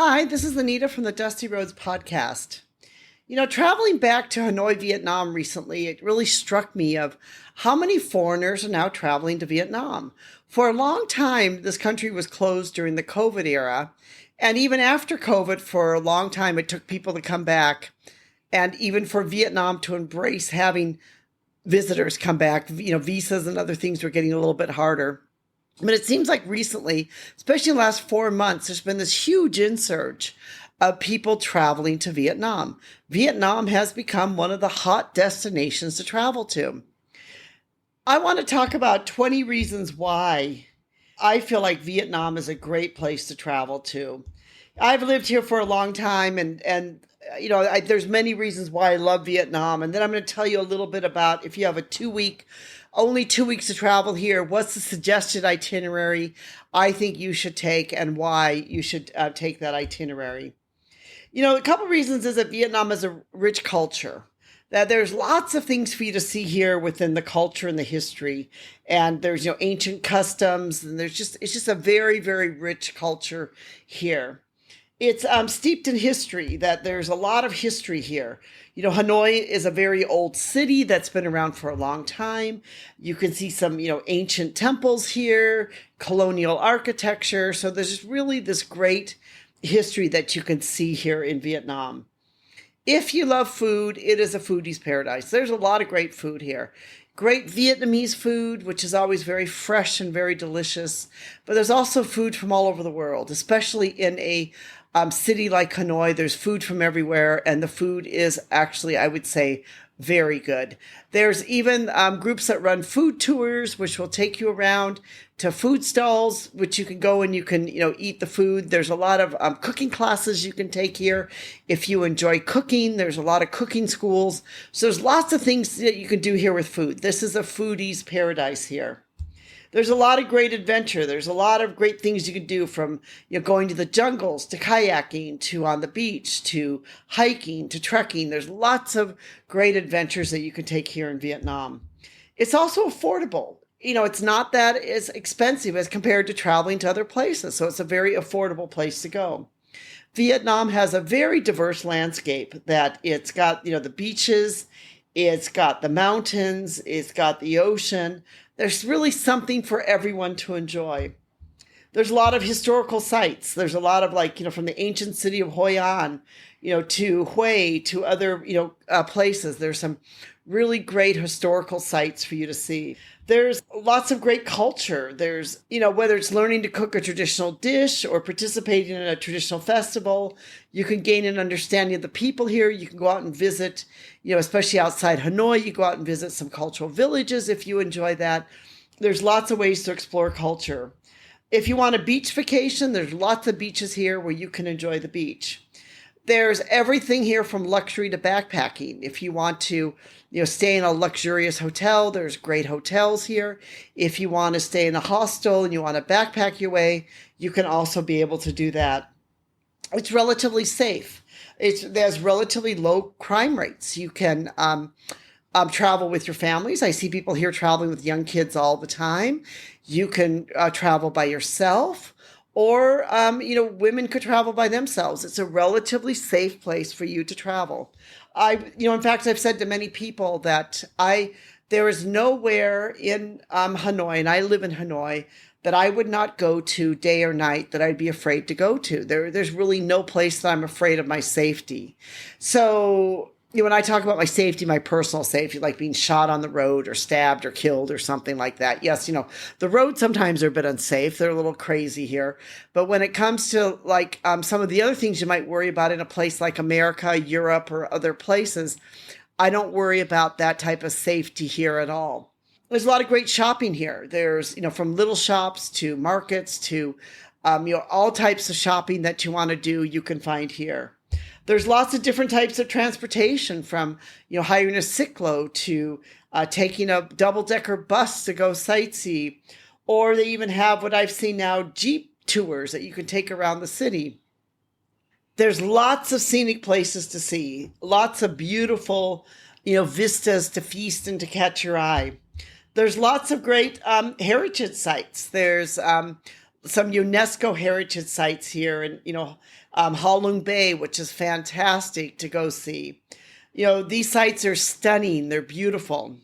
Hi, this is Anita from the Dusty Roads podcast. Traveling back to Hanoi, Vietnam recently, it really struck me of how many foreigners are now traveling to Vietnam. For a long time, this country was closed during the COVID era. And even after COVID, for a long time, it took people to come back. And even for Vietnam to embrace having visitors come back, visas and other things were getting a little bit harder. But it seems like recently, especially in the last 4 months, there's been this huge insurge of people traveling to Vietnam. Vietnam has become one of the hot destinations to travel to. I want to talk about 20 reasons why I feel like Vietnam is a great place to travel to. I've lived here for a long time and there's many reasons why I love Vietnam. And then I'm going to tell you a little bit about if you have only 2 weeks to travel here, what's the suggested itinerary I think you should take and why you should take that itinerary. A couple of reasons is that Vietnam has a rich culture, that there's lots of things for you to see here within the culture and the history. And there's, ancient customs, and it's just a very, very rich culture here. It's steeped in history, that there's a lot of history here. Hanoi is a very old city that's been around for a long time. You can see some, ancient temples here, colonial architecture. So there's just really this great history that you can see here in Vietnam. If you love food, it is a foodie's paradise. There's a lot of great food here. Great Vietnamese food, which is always very fresh and very delicious. But there's also food from all over the world, especially in a city like Hanoi. There's food from everywhere, and the food is actually, I would say, very good. There's even groups that run food tours, which will take you around to food stalls, which you can go and you can, eat the food. There's a lot of cooking classes you can take here. If you enjoy cooking, there's a lot of cooking schools. So there's lots of things that you can do here with food. This is a foodie's paradise here. There's a lot of great adventure. There's a lot of great things you can do, from going to the jungles to kayaking to on the beach to hiking to trekking. There's lots of great adventures that you can take here in Vietnam. It's also affordable. It's not that as expensive as compared to traveling to other places. So it's a very affordable place to go. Vietnam has a very diverse landscape, that it's got, the beaches, it's got the mountains, it's got the ocean. There's really something for everyone to enjoy. There's a lot of historical sites. There's a lot of from the ancient city of Hoi An, to Hue, to other, places. There's some really great historical sites for you to see. There's lots of great culture. There's, whether it's learning to cook a traditional dish or participating in a traditional festival, you can gain an understanding of the people here. You can go out and visit, especially outside Hanoi, you go out and visit some cultural villages if you enjoy that. There's lots of ways to explore culture. If you want a beach vacation, there's lots of beaches here where you can enjoy the beach. There's everything here from luxury to backpacking. If you want to, stay in a luxurious hotel, there's great hotels here. If you want to stay in a hostel and you want to backpack your way, you can also be able to do that. It's relatively safe. There's relatively low crime rates. You can travel with your families. I see people here traveling with young kids all the time. You can travel by yourself. Or, women could travel by themselves. It's a relatively safe place for you to travel. In fact, I've said to many people that there is nowhere in Hanoi, and I live in Hanoi, that I would not go to day or night that I'd be afraid to go to. There's really no place that I'm afraid of my safety. So, when I talk about my safety, my personal safety, like being shot on the road or stabbed or killed or something like that. Yes, the roads sometimes are a bit unsafe. They're a little crazy here. But when it comes to some of the other things you might worry about in a place like America, Europe, or other places, I don't worry about that type of safety here at all. There's a lot of great shopping here. There's, from little shops to markets to, all types of shopping that you want to do, you can find here. There's lots of different types of transportation, from, hiring a cyclo to taking a double-decker bus to go sightsee. Or they even have what I've seen now, Jeep tours that you can take around the city. There's lots of scenic places to see, lots of beautiful, vistas to feast and to catch your eye. There's lots of great heritage sites. There's some UNESCO heritage sites here, and Halong Bay, which is fantastic to go see. These sites are stunning. They're beautiful.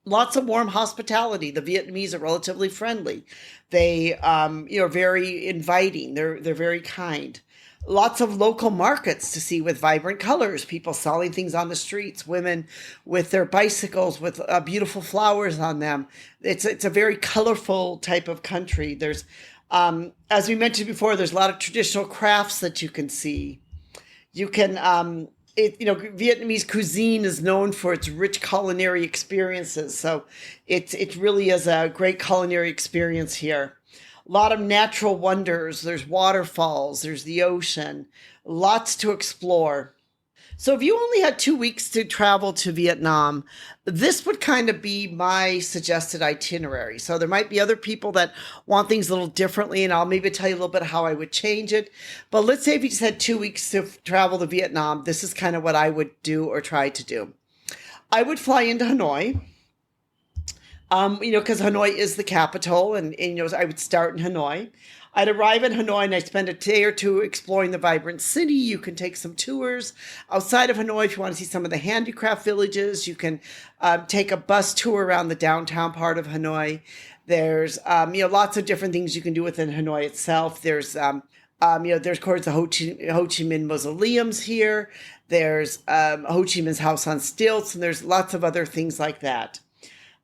Lots of warm hospitality. The Vietnamese are relatively friendly. They, are very inviting. They're very kind. Lots of local markets to see with vibrant colors, people selling things on the streets, women with their bicycles with beautiful flowers on them. It's a very colorful type of country. There's, as we mentioned before, there's a lot of traditional crafts that you can see. You can, Vietnamese cuisine is known for its rich culinary experiences. So it really is a great culinary experience here. A lot of natural wonders. There's waterfalls, there's the ocean, lots to explore. So if you only had 2 weeks to travel to Vietnam, this would kind of be my suggested itinerary. So there might be other people that want things a little differently, and I'll maybe tell you a little bit how I would change it. But let's say if you just had 2 weeks to travel to Vietnam, this is kind of what I would do or try to do. I would fly into Hanoi. Because Hanoi is the capital, and I would start in Hanoi. I'd arrive in Hanoi and I'd spend a day or two exploring the vibrant city. You can take some tours outside of Hanoi if you want to see some of the handicraft villages. You can take a bus tour around the downtown part of Hanoi. There's lots of different things you can do within Hanoi itself. There's there's of course the Ho Chi Minh mausoleums here. There's Ho Chi Minh's house on stilts, and there's lots of other things like that.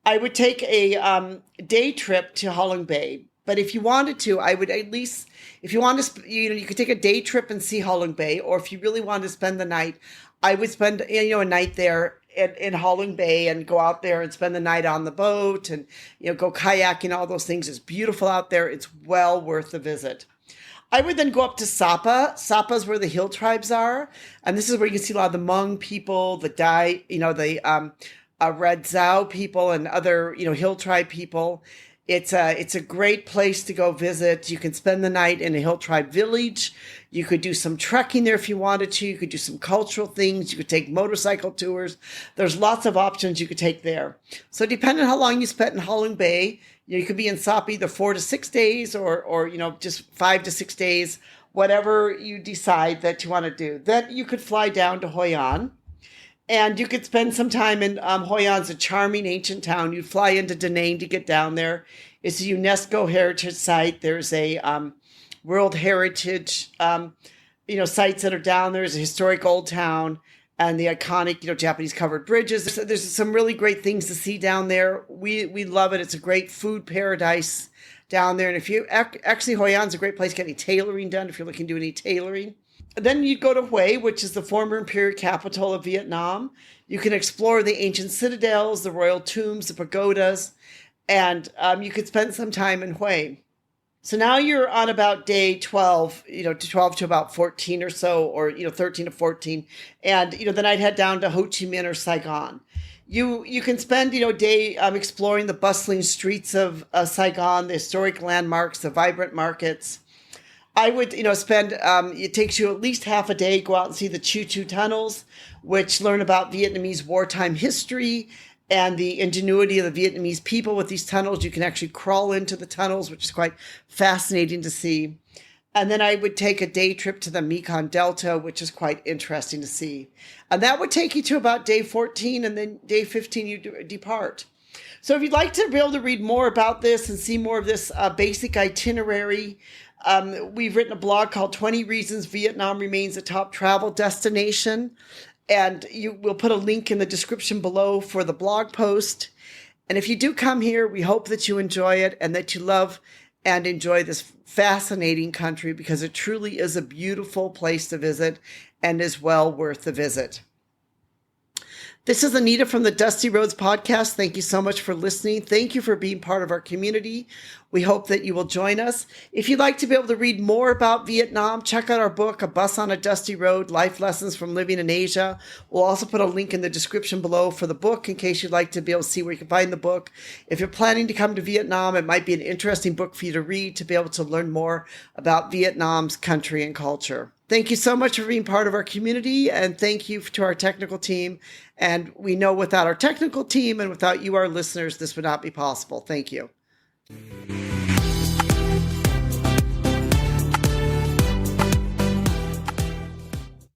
I would take a day trip to Halong Bay. But if you wanted to, I would at least, if you want to, you could take a day trip and see Halong Bay, or if you really wanted to spend the night, I would spend, a night there in Halong Bay and go out there and spend the night on the boat and, go kayaking, all those things. It's beautiful out there. It's well worth the visit. I would then go up to Sapa. Sapa is where the hill tribes are. And this is where you can see a lot of the Hmong people, the Red Zhao people and other, hill tribe people. It's a great place to go visit. You can spend the night in a hill tribe village. You could do some trekking there if you wanted to. You could do some cultural things. You could take motorcycle tours. There's lots of options you could take there. So depending on how long you spent in Halong Bay, you could be in Sapa either 4 to 6 days or just 5 to 6 days, whatever you decide that you want to do. Then you could fly down to Hoi An. And you could spend some time in Hoi An's a charming ancient town. You'd fly into Da Nang to get down there. It's a UNESCO heritage site. There's a World Heritage, sites that are down there. There's a historic old town and the iconic, Japanese covered bridges. There's some really great things to see down there. We love it. It's a great food paradise down there. And if you actually, Hoi An's a great place to get any tailoring done if you're looking to do any tailoring. Then you'd go to Hue, which is the former imperial capital of Vietnam. You can explore the ancient citadels, the royal tombs, the pagodas, and you could spend some time in Hue. So now you're on about day 12, to 12 to about 14 or so, or, 13 to 14. And, then I'd head down to Ho Chi Minh or Saigon. You can spend, a day exploring the bustling streets of Saigon, the historic landmarks, the vibrant markets. I would, spend, it takes you at least half a day, go out and see the Chu Chu tunnels, which learn about Vietnamese wartime history and the ingenuity of the Vietnamese people with these tunnels. You can actually crawl into the tunnels, which is quite fascinating to see. And then I would take a day trip to the Mekong Delta, which is quite interesting to see. And that would take you to about day 14, and then day 15 you depart. So if you'd like to be able to read more about this and see more of this basic itinerary, we've written a blog called 20 Reasons Vietnam Remains a Top Travel Destination. And we'll put a link in the description below for the blog post. And if you do come here, we hope that you enjoy it and that you love and enjoy this fascinating country, because it truly is a beautiful place to visit and is well worth the visit. This is Anita from the Dusty Roads Podcast. Thank you so much for listening. Thank you for being part of our community. We hope that you will join us. If you'd like to be able to read more about Vietnam, check out our book, A Bus on a Dusty Road, Life Lessons from Living in Asia. We'll also put a link in the description below for the book in case you'd like to be able to see where you can find the book. If you're planning to come to Vietnam, it might be an interesting book for you to read to be able to learn more about Vietnam's country and culture. Thank you so much for being part of our community, and thank you to our technical team. And we know without our technical team and without you, our listeners, this would not be possible. Thank you.